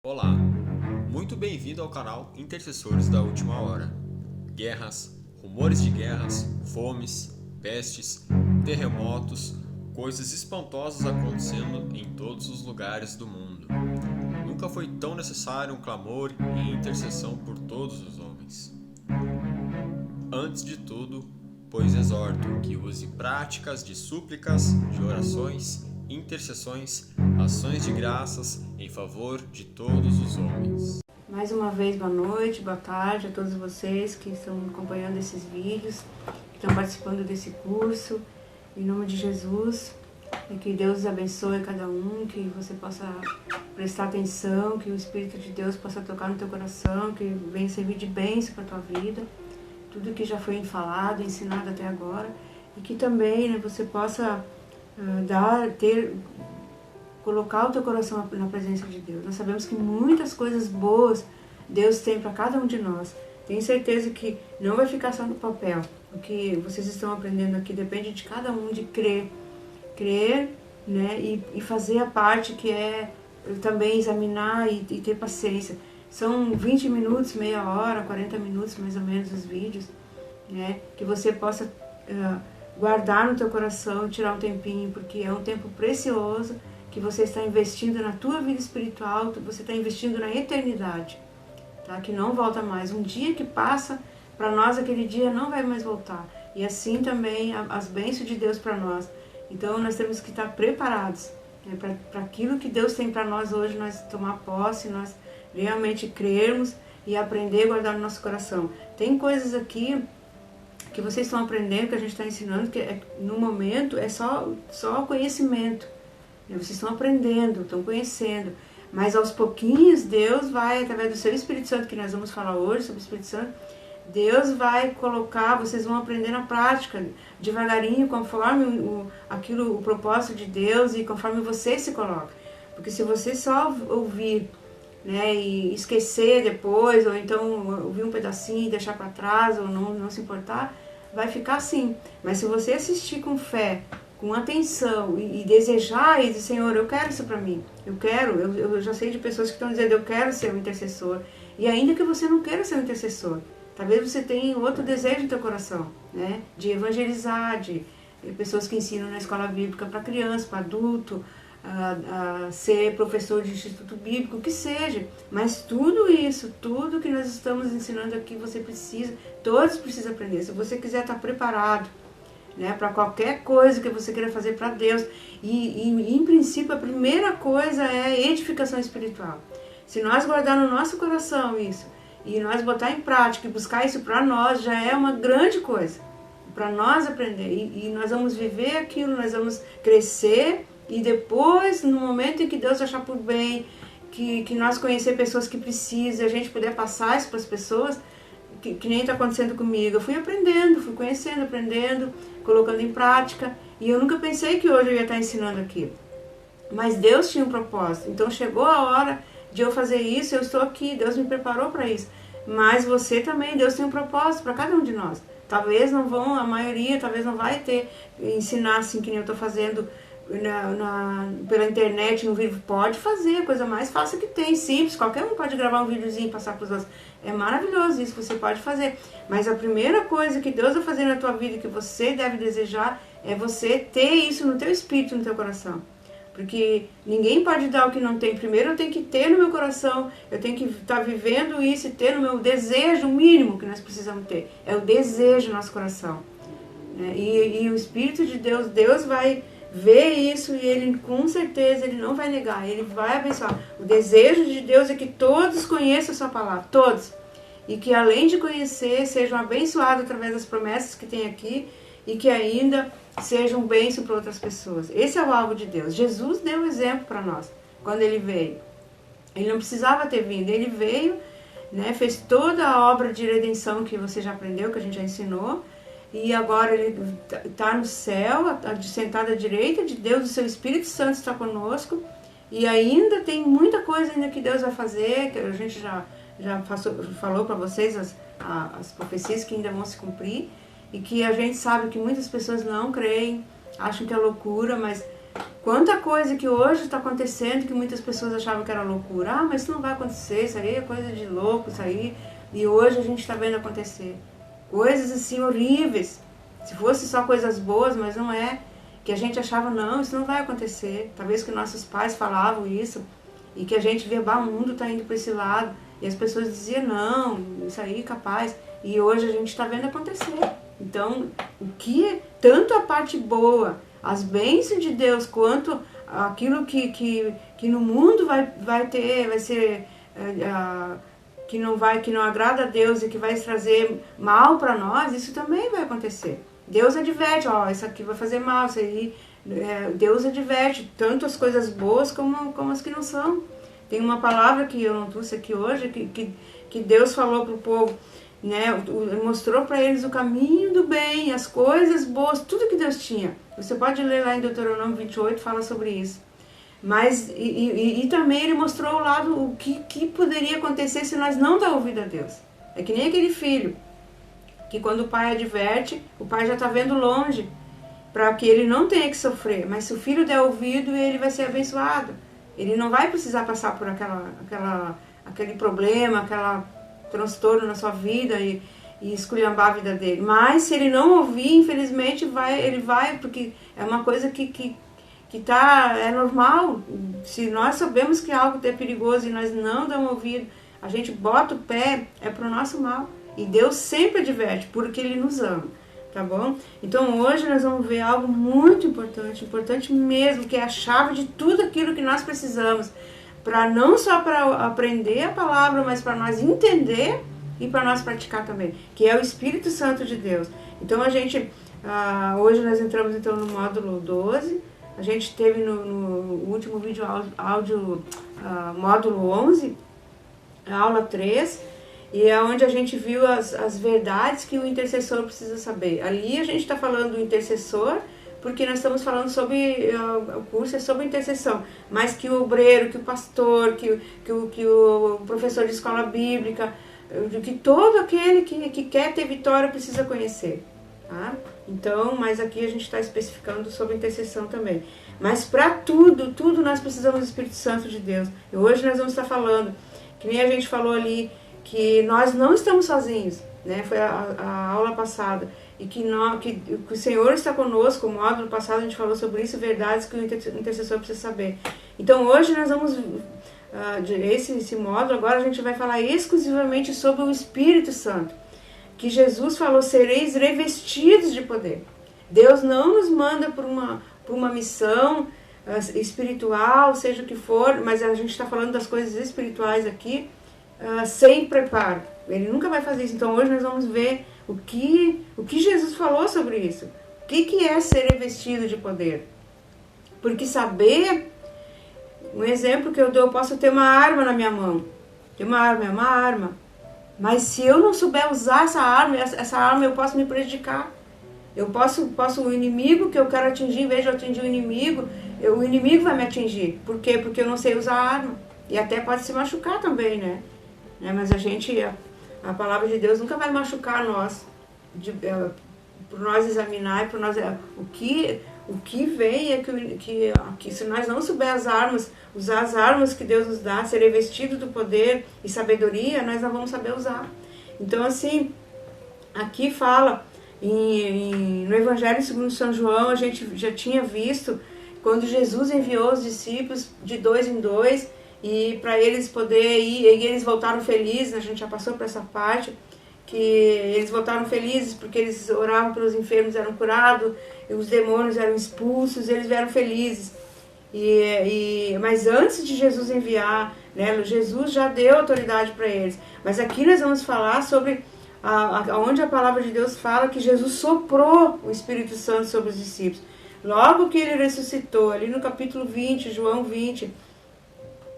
Olá, muito bem-vindo ao canal Intercessores da Última Hora. Guerras, rumores de guerras, fomes, pestes, terremotos, coisas espantosas acontecendo em todos os lugares do mundo. Nunca foi tão necessário um clamor e intercessão por todos os homens. Antes de tudo, pois exorto que use práticas de súplicas, de orações, intercessões, ações de graças em favor de todos os homens. Mais uma vez, boa noite, boa tarde a todos vocês que estão acompanhando esses vídeos, que estão participando desse curso. Em nome de Jesus, e que Deus abençoe cada um, que você possa prestar atenção, que o Espírito de Deus possa tocar no teu coração, que venha servir de bênção para a tua vida, tudo que já foi falado, ensinado até agora, e que também você possa colocar o teu coração na presença de Deus. Nós sabemos que muitas coisas boas Deus tem para cada um de nós. Tenho certeza que não vai ficar só no papel. O que vocês estão aprendendo aqui depende de cada um, de crer, né, e fazer a parte que é também examinar e ter paciência. São 20 minutos, meia hora, 40 minutos mais ou menos os vídeos, né, que você possa guardar no teu coração, tirar um tempinho, porque é um tempo precioso que você está investindo na tua vida espiritual, você está investindo na eternidade, tá? Que não volta mais. Um dia que passa, para nós aquele dia não vai mais voltar. E assim também as bênçãos de Deus para nós. Então nós temos que estar preparados, né, para aquilo que Deus tem para nós hoje, nós tomar posse, nós realmente crermos e aprender a guardar no nosso coração. Tem coisas aqui que vocês estão aprendendo, que a gente está ensinando, que no momento é só conhecimento. Vocês estão aprendendo, estão conhecendo, mas aos pouquinhos Deus vai, através do seu Espírito Santo, que nós vamos falar hoje sobre o Espírito Santo, Deus vai colocar, vocês vão aprender na prática, devagarinho, conforme o propósito de Deus e conforme você se coloca. Porque se você só ouvir, né, e esquecer depois, ou então ouvir um pedacinho e deixar para trás, ou não se importar, vai ficar assim. Mas se você assistir com fé, com atenção e desejar e dizer, Senhor, eu quero isso para mim, eu já sei de pessoas que estão dizendo, eu quero ser um intercessor, e ainda que você não queira ser um intercessor, talvez você tenha outro desejo no teu coração, né, de evangelizar, de pessoas que ensinam na escola bíblica para criança, para adulto, a ser professor de instituto bíblico, o que seja, mas tudo isso, tudo que nós estamos ensinando aqui, você precisa, todos precisam aprender. Se você quiser estar preparado, né, para qualquer coisa que você queira fazer para Deus, e em princípio a primeira coisa é edificação espiritual. Se nós guardar no nosso coração isso, e nós botar em prática e buscar isso para nós, já é uma grande coisa, para nós aprender, e nós vamos viver aquilo, nós vamos crescer, e depois, no momento em que Deus achar por bem, que nós conhecer pessoas que precisam, a gente puder passar isso para as pessoas, que nem está acontecendo comigo. Eu fui aprendendo, fui conhecendo, aprendendo, colocando em prática, e eu nunca pensei que hoje eu ia estar ensinando aquilo. Mas Deus tinha um propósito, então chegou a hora de eu fazer isso, eu estou aqui, Deus me preparou para isso. Mas você também, Deus tem um propósito para cada um de nós. Talvez não vão, a maioria, talvez não vai ensinar assim que nem eu estou fazendo pela internet, no vídeo. Pode fazer, a coisa mais fácil que tem, simples, qualquer um pode gravar um videozinho e passar para os outros. É maravilhoso isso, você pode fazer. Mas a primeira coisa que Deus vai fazer na tua vida, que você deve desejar, é você ter isso no teu espírito, no teu coração. Porque ninguém pode dar o que não tem. Primeiro eu tenho que ter no meu coração, eu tenho que estar vivendo isso e ter no meu desejo, o mínimo que nós precisamos ter. É o desejo no nosso coração. E o Espírito de Deus, Deus vai ver isso e Ele com certeza Ele não vai negar, Ele vai abençoar. O desejo de Deus é que todos conheçam a sua palavra, todos. E que além de conhecer, sejam abençoados através das promessas que tem aqui e que ainda sejam bênção para outras pessoas. Esse é o alvo de Deus. Jesus deu exemplo para nós quando Ele veio. Ele não precisava ter vindo, Ele veio, né, fez toda a obra de redenção que você já aprendeu, que a gente já ensinou, e agora Ele está no céu, sentado à direita de Deus, o seu Espírito Santo está conosco, e ainda tem muita coisa ainda que Deus vai fazer, que a gente já falou para vocês as profecias que ainda vão se cumprir, e que a gente sabe que muitas pessoas não creem, acham que é loucura, mas Quanta coisa que hoje está acontecendo que muitas pessoas achavam que era loucura. Ah, mas isso não vai acontecer, isso aí é coisa de louco, isso aí. E hoje a gente está vendo acontecer. Coisas assim horríveis. Se fosse só coisas boas, mas não é. Que a gente achava, não, isso não vai acontecer. Talvez que nossos pais falavam isso. E que a gente via, o mundo está indo para esse lado. E as pessoas diziam, não, isso aí é capaz. E hoje a gente está vendo acontecer. Então, o que, tanto a parte boa, as bênçãos de Deus, quanto aquilo que no mundo vai ser que não agrada a Deus e que vai trazer mal para nós, isso também vai acontecer. Deus adverte, isso aqui vai fazer mal, isso aí, Deus adverte, tanto as coisas boas como as que não são. Tem uma palavra que eu não trouxe aqui hoje, que Deus falou para o povo, né, mostrou para eles o caminho do bem, as coisas boas, tudo que Deus tinha. Você pode ler lá em Deuteronômio 28, fala sobre isso. Mas, e também ele mostrou o lado, o que poderia acontecer se nós não dar ouvido a Deus. É que nem aquele filho, que quando o pai adverte, o pai já está vendo longe, para que ele não tenha que sofrer. Mas se o filho der ouvido, ele vai ser abençoado. Ele não vai precisar passar por aquele problema, aquele transtorno na sua vida e esculhambar a vida dele. Mas se ele não ouvir, infelizmente, ele vai, porque é uma coisa que é normal. Se nós sabemos que algo é perigoso e nós não damos ouvido, a gente bota o pé, é para o nosso mal. E Deus sempre adverte, porque Ele nos ama, tá bom? Então hoje nós vamos ver algo muito importante mesmo, que é a chave de tudo aquilo que nós precisamos, para não só para aprender a palavra, mas para nós entender e para nós praticar também, que é o Espírito Santo de Deus. Então hoje nós entramos então no módulo 12, a gente teve no último vídeo áudio módulo 11, aula 3, e é onde a gente viu as verdades que o intercessor precisa saber. Ali a gente está falando do intercessor, porque nós estamos falando sobre, o curso é sobre intercessão, mas que o obreiro, que o pastor, que o professor de escola bíblica, que todo aquele que quer ter vitória precisa conhecer. Tá? Então, mas aqui a gente está especificando sobre intercessão também. Mas para tudo nós precisamos do Espírito Santo de Deus. E hoje nós vamos estar falando, que nem a gente falou ali, que nós não estamos sozinhos, né? Foi a aula passada, e que o Senhor está conosco. O módulo passado a gente falou sobre isso, verdades que o intercessor precisa saber. Então hoje nós vamos, esse módulo, agora a gente vai falar exclusivamente sobre o Espírito Santo, que Jesus falou, sereis revestidos de poder. Deus não nos manda por uma missão espiritual, seja o que for, mas a gente está falando das coisas espirituais aqui, sem preparo. Ele nunca vai fazer isso. Então hoje nós vamos ver o que Jesus falou sobre isso. O que é ser revestido de poder? Porque saber, um exemplo que eu dou, eu posso ter uma arma na minha mão. Tem uma arma, é uma arma. Mas se eu não souber usar essa arma eu posso me prejudicar. Eu posso o inimigo que eu quero atingir, em vez de eu atingir o inimigo vai me atingir. Por quê? Porque eu não sei usar a arma. E até pode se machucar também, né? Mas a palavra de Deus nunca vai machucar nós, por nós examinar, por nós, o que vem é que se nós não souber usar as armas que Deus nos dá, ser revestido do poder e sabedoria, nós não vamos saber usar. Então assim, aqui fala, no Evangelho segundo São João, a gente já tinha visto, quando Jesus enviou os discípulos de 2 em 2, e para eles poderem ir, e eles voltaram felizes, a gente já passou por essa parte, que eles voltaram felizes porque eles oravam pelos enfermos, eram curados, os demônios eram expulsos, eles vieram felizes. Mas antes de Jesus enviar, né, Jesus já deu autoridade para eles. Mas aqui nós vamos falar sobre onde a palavra de Deus fala que Jesus soprou o Espírito Santo sobre os discípulos. Logo que ele ressuscitou, ali no capítulo 20, João 20,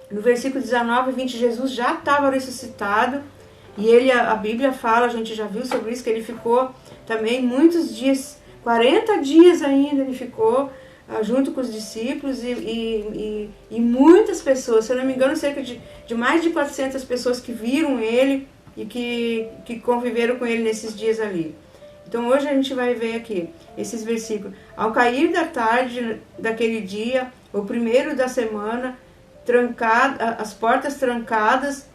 no versículo 19 e 20, Jesus já estava ressuscitado, e a Bíblia fala, a gente já viu sobre isso, que ele ficou também muitos dias, 40 dias ainda ele ficou junto com os discípulos, e muitas pessoas, se eu não me engano, cerca de mais de 400 pessoas que viram ele e que conviveram com ele nesses dias ali. Então hoje a gente vai ver aqui esses versículos. Ao cair da tarde daquele dia, o primeiro da semana, as portas trancadas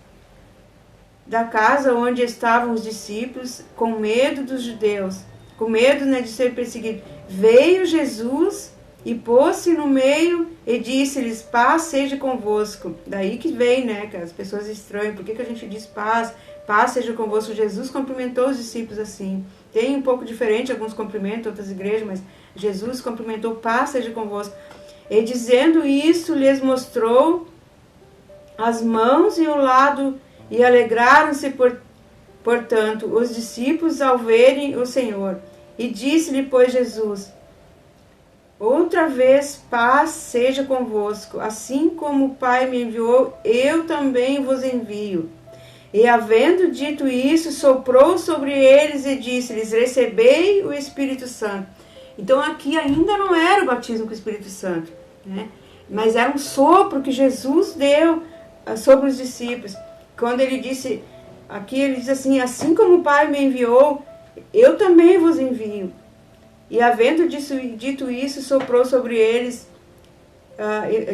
da casa onde estavam os discípulos, com medo dos judeus, com medo, né, de ser perseguido, veio Jesus e pôs-se no meio e disse-lhes: paz seja convosco. Daí que vem, né, que as pessoas estranham, por que a gente diz paz? Paz seja convosco. Jesus cumprimentou os discípulos assim. Tem um pouco diferente, alguns cumprimentam, outras igrejas, mas Jesus cumprimentou: paz seja convosco. E dizendo isso, lhes mostrou as mãos e o lado, e alegraram-se, portanto, os discípulos ao verem o Senhor. E disse-lhe, pois, Jesus: outra vez, paz seja convosco. Assim como o Pai me enviou, eu também vos envio. E havendo dito isso, soprou sobre eles e disse-lhes: recebei o Espírito Santo. Então aqui ainda não era o batismo com o Espírito Santo, né? Mas era um sopro que Jesus deu sobre os discípulos. Quando ele disse, aqui ele diz assim: assim como o Pai me enviou, eu também vos envio. E havendo dito isso, soprou sobre eles,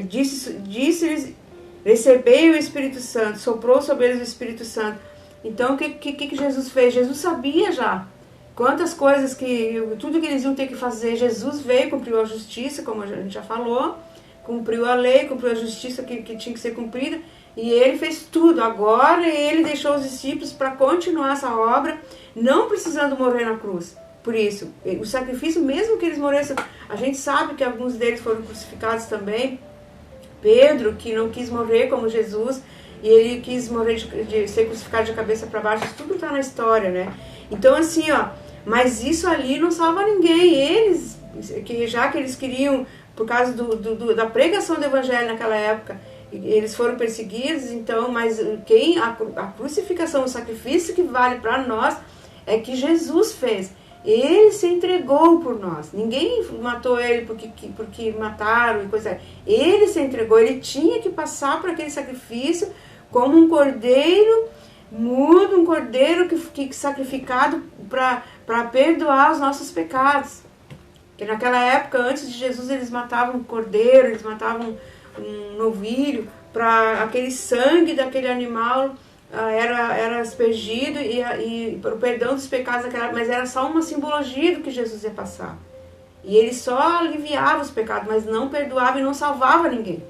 disse-lhes: recebei o Espírito Santo. Soprou sobre eles o Espírito Santo. Então o que Jesus fez? Jesus sabia já quantas coisas, tudo que eles iam ter que fazer. Jesus veio, cumpriu a justiça, como a gente já falou, cumpriu a lei, cumpriu a justiça que tinha que ser cumprida, e ele fez tudo. Agora ele deixou os discípulos para continuar essa obra, não precisando morrer na cruz. Por isso, o sacrifício, mesmo que eles morressem, a gente sabe que alguns deles foram crucificados também. Pedro, que não quis morrer como Jesus, e ele quis morrer de ser crucificado de cabeça para baixo. Isso tudo está na história, né? Então assim, mas isso ali não salva ninguém. Eles, já que eles queriam, por causa da pregação do evangelho naquela época, eles foram perseguidos. Então, mas a crucificação, o sacrifício que vale para nós é que Jesus fez. Ele se entregou por nós. Ninguém matou ele porque mataram e coisa. Ele se entregou. Ele tinha que passar por aquele sacrifício como um cordeiro mudo, um cordeiro que sacrificado para perdoar os nossos pecados. Porque naquela época, antes de Jesus, eles matavam um cordeiro, eles matavam um novilho, para aquele sangue daquele animal era aspergido e para o perdão dos pecados daquela época, mas era só uma simbologia do que Jesus ia passar. E ele só aliviava os pecados, mas não perdoava e não salvava ninguém.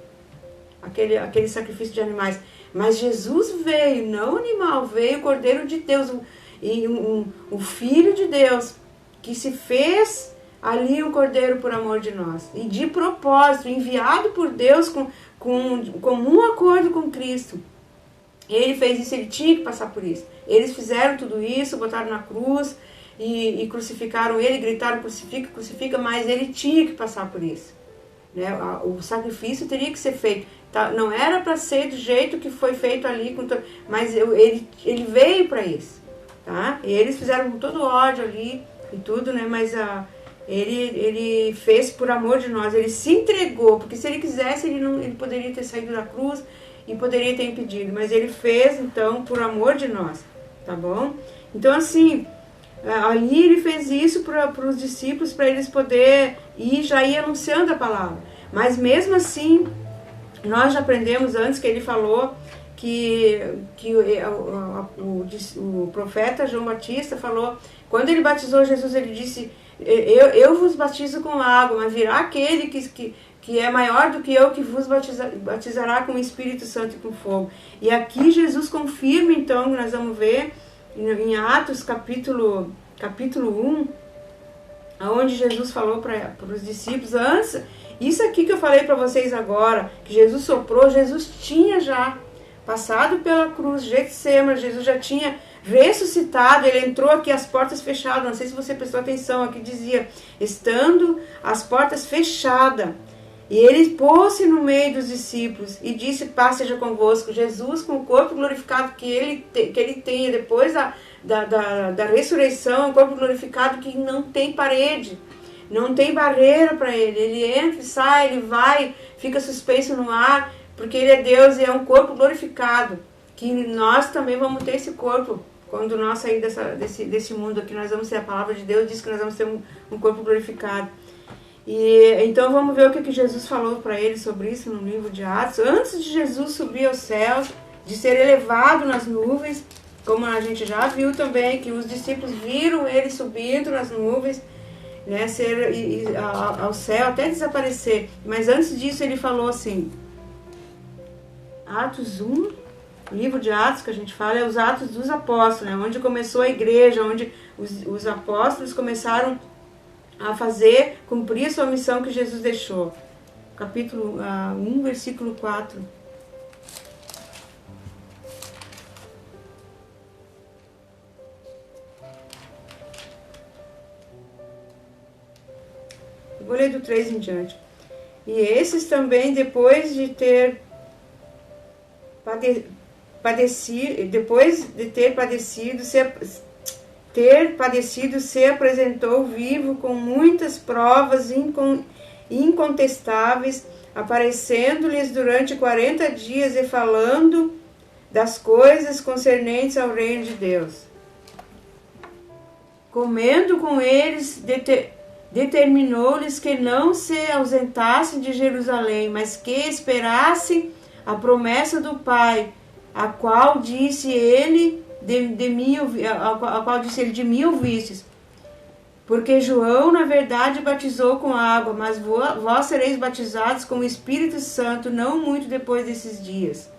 Aquele sacrifício de animais. Mas Jesus veio, não o animal, veio o Cordeiro de Deus, o Filho de Deus, que se fez ali um cordeiro por amor de nós. E de propósito, enviado por Deus com comum acordo com Cristo. Ele fez isso, ele tinha que passar por isso. Eles fizeram tudo isso, botaram na cruz e crucificaram ele, gritaram: crucifica, crucifica, mas ele tinha que passar por isso. Né? O sacrifício teria que ser feito. Tá? Não era para ser do jeito que foi feito ali, mas ele veio para isso. Tá? E eles fizeram com todo ódio ali e tudo, né? Mas ele fez por amor de nós, ele se entregou, porque se ele quisesse, ele poderia ter saído da cruz e poderia ter impedido, mas ele fez, então, por amor de nós, tá bom? Então, assim, ali ele fez isso para os discípulos, para eles poderem já ir anunciando a palavra. Mas mesmo assim, nós já aprendemos antes que ele falou que o profeta João Batista falou, quando ele batizou Jesus, ele disse: eu vos batizo com água, mas virá aquele que é maior do que eu, que vos batizará com o Espírito Santo e com fogo. E aqui Jesus confirma, então, que nós vamos ver em Atos capítulo 1, onde Jesus falou para os discípulos, antes, isso aqui que eu falei para vocês agora, que Jesus soprou, Jesus tinha já passado pela cruz, Getsêmani, Jesus já tinha ressuscitado, ele entrou aqui, as portas fechadas, não sei se você prestou atenção, aqui dizia, estando as portas fechadas, e ele pôs-se no meio dos discípulos e disse: paz seja convosco. Jesus, com o corpo glorificado que ele tenha depois da ressurreição, um corpo glorificado que não tem parede, não tem barreira para ele. Ele entra e sai, ele vai, fica suspenso no ar, porque ele é Deus e é um corpo glorificado, que nós também vamos ter esse corpo quando nós sair desse mundo aqui, nós vamos ter a palavra de Deus, diz que nós vamos ter um corpo glorificado. E então vamos ver o que Jesus falou para eles sobre isso no livro de Atos. Antes de Jesus subir aos céus, de ser elevado nas nuvens, como a gente já viu também, que os discípulos viram ele subindo nas nuvens, né, ao céu, até desaparecer. Mas antes disso ele falou assim, Atos 1, livro de Atos que a gente fala, é os Atos dos Apóstolos, né, onde começou a igreja, onde os apóstolos começaram a cumprir a sua missão que Jesus deixou. Capítulo 1, versículo 4. Eu vou ler do 3 em diante. E esses também, depois de ter padecido, se apresentou vivo com muitas provas incontestáveis, aparecendo-lhes durante 40 dias e falando das coisas concernentes ao reino de Deus. Comendo com eles, determinou-lhes que não se ausentassem de Jerusalém, mas que esperassem a promessa do Pai, a qual disse ele de mim ouvistes. Porque João, na verdade, batizou com água, mas vós sereis batizados com o Espírito Santo não muito depois desses dias.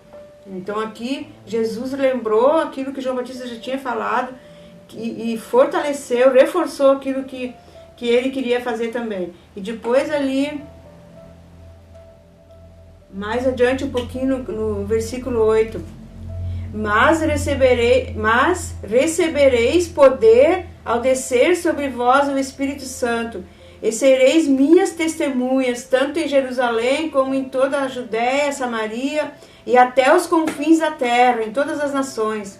Então aqui Jesus lembrou aquilo que João Batista já tinha falado e fortaleceu, reforçou aquilo que ele queria fazer também. E depois ali, mais adiante um pouquinho no versículo 8, mas recebereis poder ao descer sobre vós o Espírito Santo, e sereis minhas testemunhas, tanto em Jerusalém como em toda a Judéia, Samaria e até os confins da terra, em todas as nações.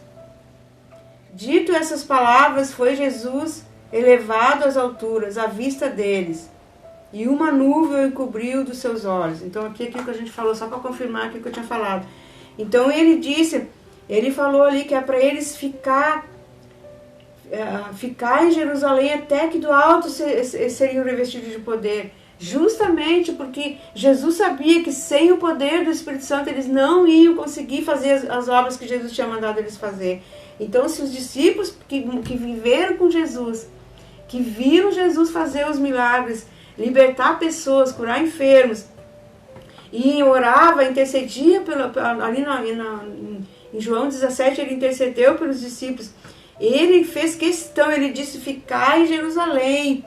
Dito essas palavras, foi Jesus elevado às alturas, à vista deles, e uma nuvem o encobriu dos seus olhos. Então aqui é aquilo que a gente falou, só para confirmar aquilo que eu tinha falado. Então ele falou ali que é para eles ficar em Jerusalém até que do alto seriam revestidos de poder. Justamente porque Jesus sabia que sem o poder do Espírito Santo eles não iam conseguir fazer as obras que Jesus tinha mandado eles fazer. Então se os discípulos que viveram com Jesus, que viram Jesus fazer os milagres, libertar pessoas, curar enfermos, e orava, intercedia ali em João 17, ele intercedeu pelos discípulos. Ele fez questão, ele disse, ficar em Jerusalém,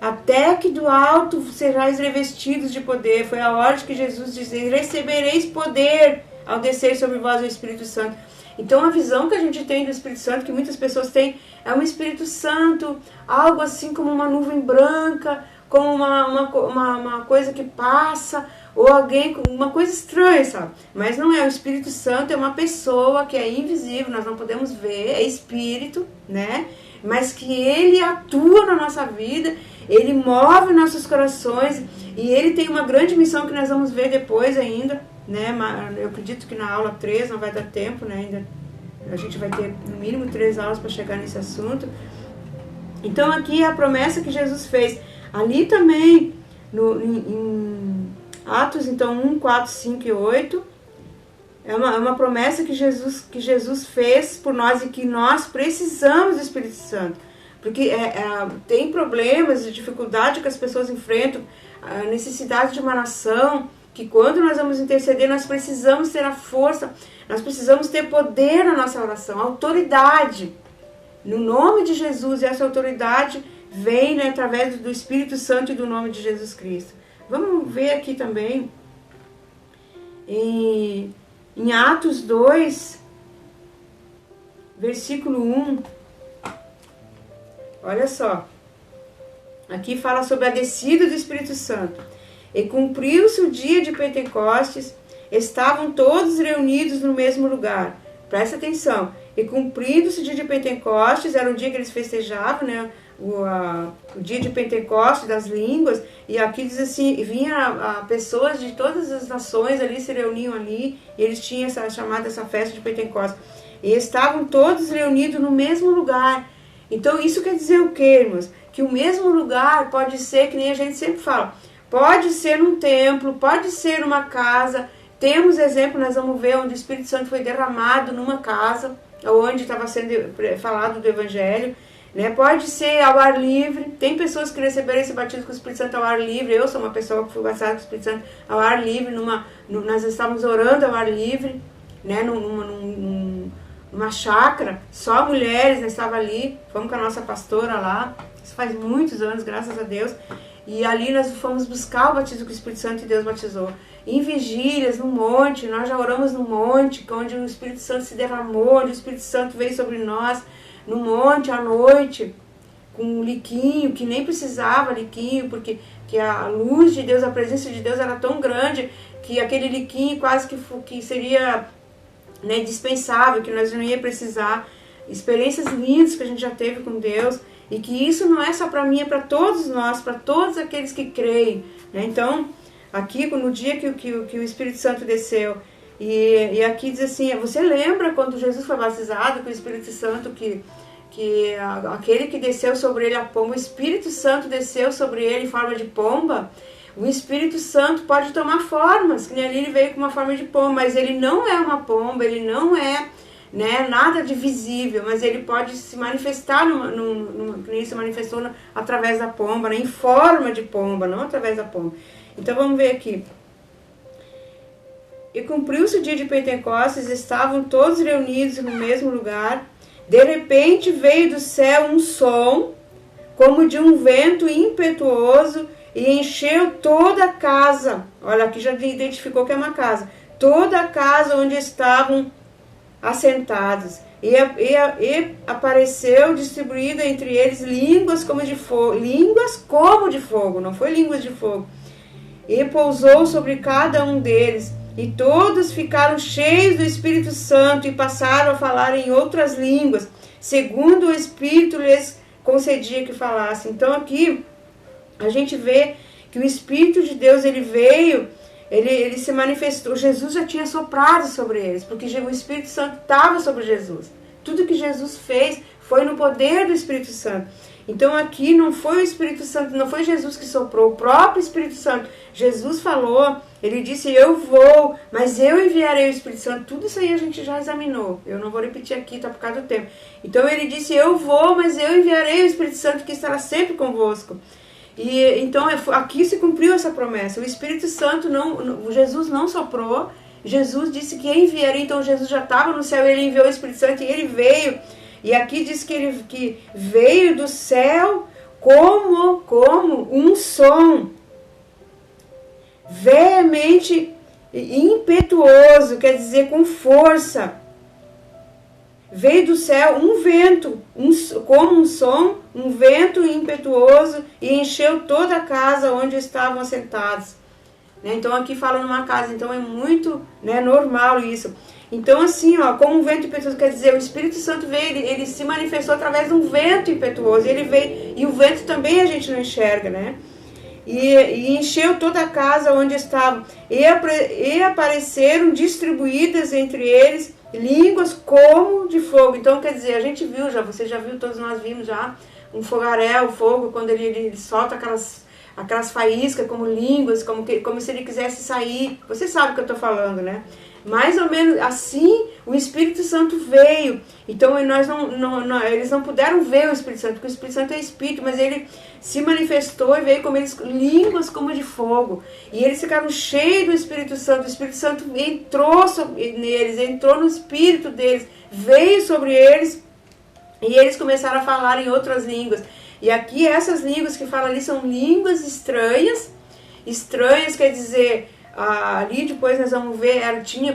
até que do alto serás revestidos de poder. Foi a ordem que Jesus disse, recebereis poder ao descer sobre vós o Espírito Santo. Então a visão que a gente tem do Espírito Santo, que muitas pessoas têm, é um Espírito Santo, algo assim como uma nuvem branca, como uma coisa que passa, ou alguém, uma coisa estranha, sabe? Mas não é, o Espírito Santo é uma pessoa que é invisível, nós não podemos ver, é Espírito, né? Mas que ele atua na nossa vida, ele move nossos corações, e ele tem uma grande missão que nós vamos ver depois ainda, né? Eu acredito que na aula 3 não vai dar tempo, né? Ainda a gente vai ter no mínimo 3 aulas para chegar nesse assunto. Então aqui é a promessa que Jesus fez. Ali também, em Atos, então, 1, 4, 5 e 8, é uma promessa que Jesus fez por nós e que nós precisamos do Espírito Santo. Porque tem problemas e dificuldade que as pessoas enfrentam, a necessidade de uma nação, que quando nós vamos interceder, nós precisamos ter a força, nós precisamos ter poder na nossa oração, autoridade. No nome de Jesus, e essa autoridade vem, né, através do Espírito Santo e do nome de Jesus Cristo. Vamos ver aqui também, em Atos 2, versículo 1, olha só, aqui fala sobre a descida do Espírito Santo. E cumpriu-se o dia de Pentecostes, estavam todos reunidos no mesmo lugar. Presta atenção. E cumprindo-se o dia de Pentecostes, era o dia que eles festejavam, né? O dia de Pentecostes das línguas, e aqui diz assim, vinha pessoas de todas as nações ali, se reuniam ali, e eles tinham essa festa de Pentecostes. E estavam todos reunidos no mesmo lugar. Então isso quer dizer o quê, irmãos? Que o mesmo lugar pode ser, que nem a gente sempre fala, pode ser um templo, pode ser uma casa. Temos exemplo, nós vamos ver onde o Espírito Santo foi derramado numa casa, onde estava sendo falado do Evangelho, né? Pode ser ao ar livre. Tem pessoas que receberam esse batismo com o Espírito Santo ao ar livre. Eu sou uma pessoa que fui batizada com o Espírito Santo ao ar livre. Nós estávamos orando ao ar livre, né? Numa chácara, só mulheres, nós estávamos ali, fomos com a nossa pastora lá, isso faz muitos anos, graças a Deus, e ali nós fomos buscar o batismo com o Espírito Santo e Deus batizou. Em vigílias, no monte, nós já oramos no monte, onde o Espírito Santo se derramou, onde o Espírito Santo veio sobre nós, no monte à noite, com um liquinho, que nem precisava liquinho, porque que a luz de Deus, a presença de Deus era tão grande, que aquele liquinho quase que seria, né, dispensável, que nós não ia precisar. Experiências lindas que a gente já teve com Deus, e que isso não é só para mim, é para todos nós, para todos aqueles que creem, né? Então, aqui no dia que o Espírito Santo desceu, e aqui diz assim, você lembra quando Jesus foi batizado com o Espírito Santo, que aquele que desceu sobre ele a pomba, o Espírito Santo desceu sobre ele em forma de pomba? O Espírito Santo pode tomar formas, que nem ali ele veio com uma forma de pomba, mas ele não é uma pomba, ele não é, né, nada de visível, mas ele pode se manifestar, que nem se manifestou através da pomba, né, em forma de pomba, não através da pomba. Então vamos ver aqui. E cumpriu-se o dia de Pentecostes, estavam todos reunidos no mesmo lugar. De repente veio do céu um som, como de um vento impetuoso, e encheu toda a casa. Olha, aqui já identificou que é uma casa. Toda a casa onde estavam assentados. E apareceu distribuída entre eles línguas como de fogo, não foi línguas de fogo. E pousou sobre cada um deles. E todos ficaram cheios do Espírito Santo e passaram a falar em outras línguas, segundo o Espírito lhes concedia que falassem. Então aqui a gente vê que o Espírito de Deus, ele veio, ele se manifestou. Jesus já tinha soprado sobre eles, porque o Espírito Santo estava sobre Jesus. Tudo que Jesus fez foi no poder do Espírito Santo. Então aqui não foi o Espírito Santo, não foi Jesus que soprou, o próprio Espírito Santo. Jesus falou, ele disse, eu vou, mas eu enviarei o Espírito Santo. Tudo isso aí a gente já examinou, eu não vou repetir aqui, tá por causa do tempo. Então ele disse, eu vou, mas eu enviarei o Espírito Santo que estará sempre convosco. E então aqui se cumpriu essa promessa. O Espírito Santo, Jesus não soprou, Jesus disse que enviaria, então Jesus já estava no céu, ele enviou o Espírito Santo e ele veio. E aqui diz que veio do céu como um som veemente e impetuoso, quer dizer, com força. Veio do céu um vento, como um som, um vento impetuoso, e encheu toda a casa onde estavam assentados. Então aqui fala numa casa, então é muito, né, normal isso. Então assim, ó, como um vento impetuoso, quer dizer, o Espírito Santo veio, ele se manifestou através de um vento impetuoso, ele veio, e o vento também a gente não enxerga, né? E encheu toda a casa onde estavam, e apareceram distribuídas entre eles línguas como de fogo. Então quer dizer, a gente viu já, você já viu, todos nós vimos já, um fogaréu, o fogo, quando ele solta aquelas faíscas como línguas, como se ele quisesse sair. Você sabe o que eu estou falando, né? Mais ou menos assim o Espírito Santo veio. Então eles não puderam ver o Espírito Santo, porque o Espírito Santo é Espírito, mas ele se manifestou e veio como línguas como de fogo. E eles ficaram cheios do Espírito Santo. O Espírito Santo entrou neles, entrou no espírito deles, veio sobre eles, e eles começaram a falar em outras línguas. E aqui essas línguas que falam ali são línguas estranhas. Estranhas quer dizer, ali depois nós vamos ver,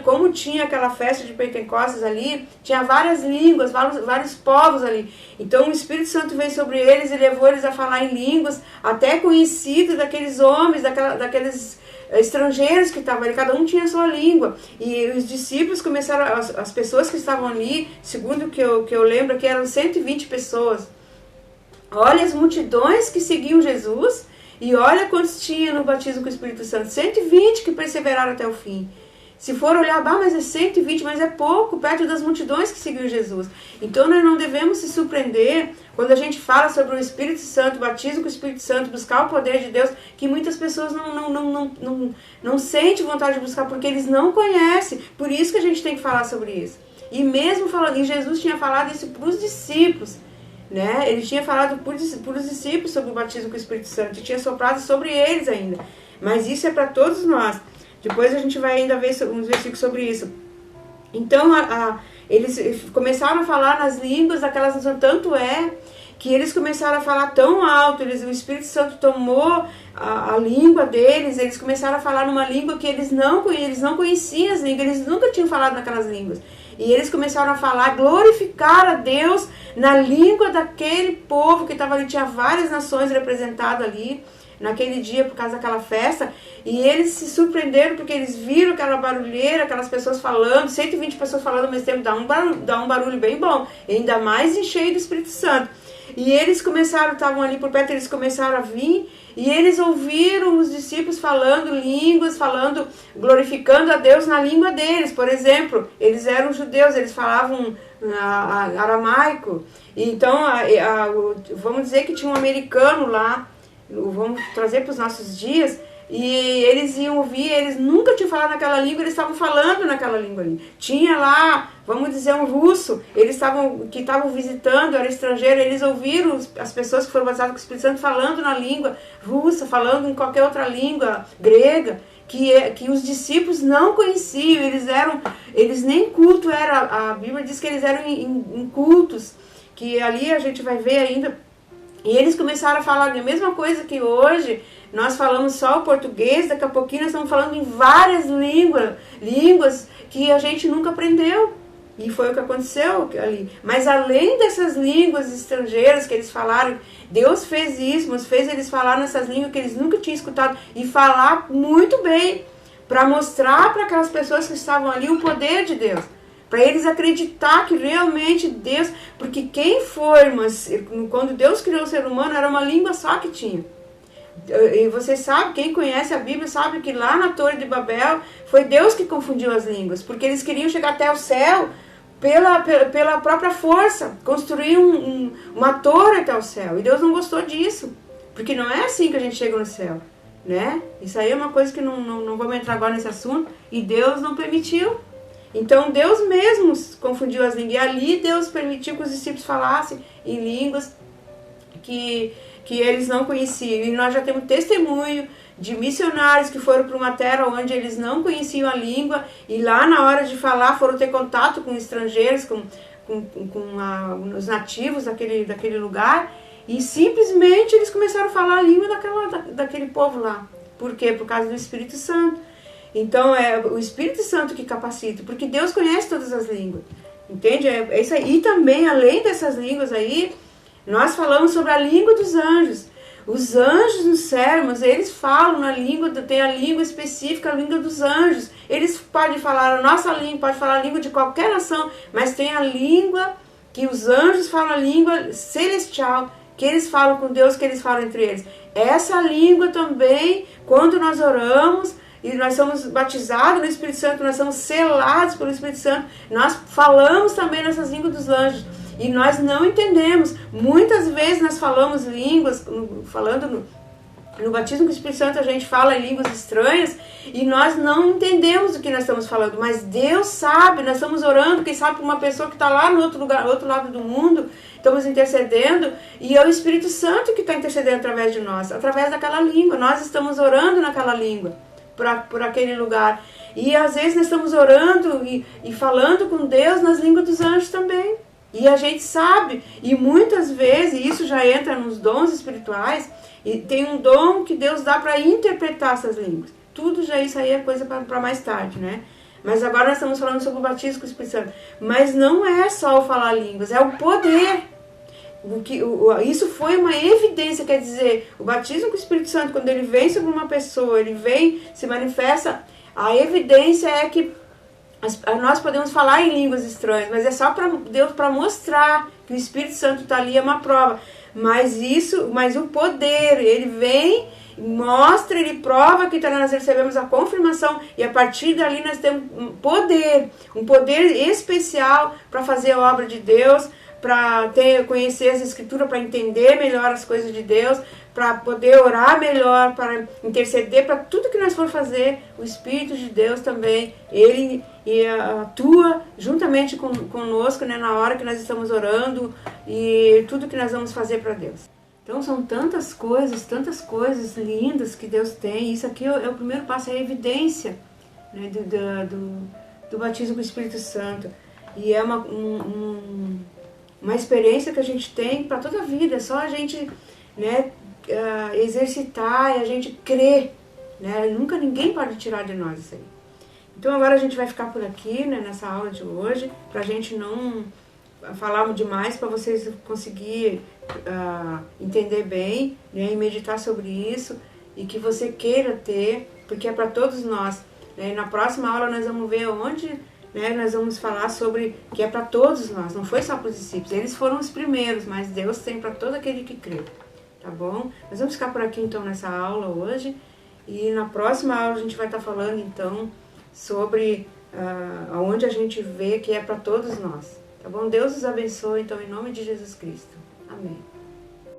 como tinha aquela festa de Pentecostes ali, tinha várias línguas, vários povos ali. Então o Espírito Santo veio sobre eles e levou eles a falar em línguas, até conhecidas daqueles homens, daqueles estrangeiros que estavam ali, cada um tinha a sua língua. E os discípulos começaram, as pessoas que estavam ali, segundo o que eu lembro, que eram 120 pessoas. Olha as multidões que seguiam Jesus, e olha quantos tinha no batismo com o Espírito Santo. 120 que perseveraram até o fim. Se for olhar, mas é 120, mas é pouco, perto das multidões que seguiu Jesus. Então nós não devemos se surpreender quando a gente fala sobre o Espírito Santo, batismo com o Espírito Santo, buscar o poder de Deus, que muitas pessoas não sentem vontade de buscar, porque eles não conhecem. Por isso que a gente tem que falar sobre isso. E mesmo falando, e Jesus tinha falado isso para os discípulos, né? Ele tinha falado para os discípulos sobre o batismo com o Espírito Santo, e tinha soprado sobre eles ainda. Mas isso é para todos nós. Depois a gente vai ainda ver uns versículos sobre isso. Então, eles começaram a falar nas línguas daquelas nações, tanto é que eles começaram a falar tão alto, o Espírito Santo tomou a língua deles, eles começaram a falar numa língua que eles não conheciam as línguas, eles nunca tinham falado naquelas línguas. E eles começaram a falar, glorificar a Deus na língua daquele povo que estava ali, tinha várias nações representadas ali, naquele dia, por causa daquela festa, e eles se surpreenderam porque eles viram aquela barulheira, aquelas pessoas falando, 120 pessoas falando ao mesmo tempo, dá um barulho bem bom, ainda mais cheio do Espírito Santo. E eles estavam ali por perto, eles começaram a vir, e eles ouviram os discípulos falando línguas, glorificando a Deus na língua deles. Por exemplo, eles eram judeus, eles falavam aramaico, então vamos dizer que tinha um americano lá, vamos trazer para os nossos dias, e eles iam ouvir, eles nunca tinham falado naquela língua, eles estavam falando naquela língua ali. Tinha lá, vamos dizer, um russo, que estavam visitando, era estrangeiro, eles ouviram as pessoas que foram batizadas com o Espírito Santo falando na língua russa, falando em qualquer outra língua grega, que os discípulos não conheciam, eles nem culto era, a Bíblia diz que eles eram incultos, que ali a gente vai ver ainda. E eles começaram a falar a mesma coisa que hoje nós falamos só o português, daqui a pouquinho nós estamos falando em várias línguas que a gente nunca aprendeu. E foi o que aconteceu ali. Mas além dessas línguas estrangeiras que eles falaram, Deus fez isso, mas fez eles falar nessas línguas que eles nunca tinham escutado e falar muito bem, para mostrar para aquelas pessoas que estavam ali o poder de Deus. Para eles acreditar que realmente Deus... Porque quando Deus criou o ser humano, era uma língua só que tinha. E você sabe, quem conhece a Bíblia sabe que lá na Torre de Babel foi Deus que confundiu as línguas. Porque eles queriam chegar até o céu pela própria força. Construir uma torre até o céu. E Deus não gostou disso. Porque não é assim que a gente chega no céu, né? Isso aí é uma coisa que não vamos entrar agora nesse assunto. E Deus não permitiu. Então Deus mesmo confundiu as línguas. E ali Deus permitiu que os discípulos falassem em línguas que eles não conheciam. E nós já temos testemunho de missionários que foram para uma terra onde eles não conheciam a língua. E lá na hora de falar foram ter contato com estrangeiros, com os nativos daquele lugar. E simplesmente eles começaram a falar a língua daquele povo lá. Por quê? Por causa do Espírito Santo. Então é o Espírito Santo que capacita, porque Deus conhece todas as línguas, entende? É isso aí. E também, além dessas línguas aí, nós falamos sobre a língua dos anjos. Os anjos nos sermos, eles falam na língua, tem a língua específica, a língua dos anjos. Eles podem falar a nossa língua, podem falar a língua de qualquer nação, mas tem a língua que os anjos falam, a língua celestial, que eles falam com Deus, que eles falam entre eles. Essa língua também, quando nós oramos, e nós somos batizados no Espírito Santo, nós somos selados pelo Espírito Santo, nós falamos também nessas línguas dos anjos, e nós não entendemos. Muitas vezes nós falamos línguas, falando no batismo com o Espírito Santo, a gente fala em línguas estranhas, e nós não entendemos o que nós estamos falando, mas Deus sabe. Nós estamos orando, quem sabe, por uma pessoa que está lá no outro lado do mundo, estamos intercedendo, e é o Espírito Santo que está intercedendo através de nós, através daquela língua. Nós estamos orando naquela língua, por aquele lugar. E às vezes nós estamos orando e falando com Deus nas línguas dos anjos também. E a gente sabe, e muitas vezes, e isso já entra nos dons espirituais, e tem um dom que Deus dá para interpretar essas línguas. Tudo já isso aí é coisa para mais tarde, né? Mas agora nós estamos falando sobre o batismo com o Espírito Santo. Mas não é só o falar línguas, é o poder. Isso foi uma evidência, quer dizer, o batismo com o Espírito Santo, quando ele vem sobre uma pessoa, ele vem, se manifesta, a evidência é que nós podemos falar em línguas estranhas, mas é só para Deus, para mostrar que o Espírito Santo está ali, é uma prova. Mas o poder, ele vem mostra, ele prova que nós recebemos a confirmação e a partir dali nós temos um poder especial para fazer a obra de Deus, para conhecer as Escrituras, para entender melhor as coisas de Deus, para poder orar melhor, para interceder, para tudo que nós for fazer, o Espírito de Deus também, ele atua juntamente conosco, né, na hora que nós estamos orando e tudo que nós vamos fazer para Deus. Então são tantas coisas lindas que Deus tem. Isso aqui é o primeiro passo, é a evidência, né, do batismo com o Espírito Santo. E é uma experiência que a gente tem para toda a vida. É só a gente, né, exercitar e a gente crer, né? Nunca ninguém pode tirar de nós isso aí. Então agora a gente vai ficar por aqui, né, nessa aula de hoje, para a gente não falar demais, para vocês conseguirem entender bem, né, e meditar sobre isso, e que você queira ter, porque é para todos nós, né? Na próxima aula nós vamos ver onde, né, nós vamos falar sobre que é para todos nós, não foi só para os discípulos, eles foram os primeiros, mas Deus tem para todo aquele que crê, tá bom? Nós vamos ficar por aqui então nessa aula hoje, e na próxima aula a gente vai estar falando então sobre aonde a gente vê que é para todos nós, tá bom? Deus os abençoe então em nome de Jesus Cristo. Amém.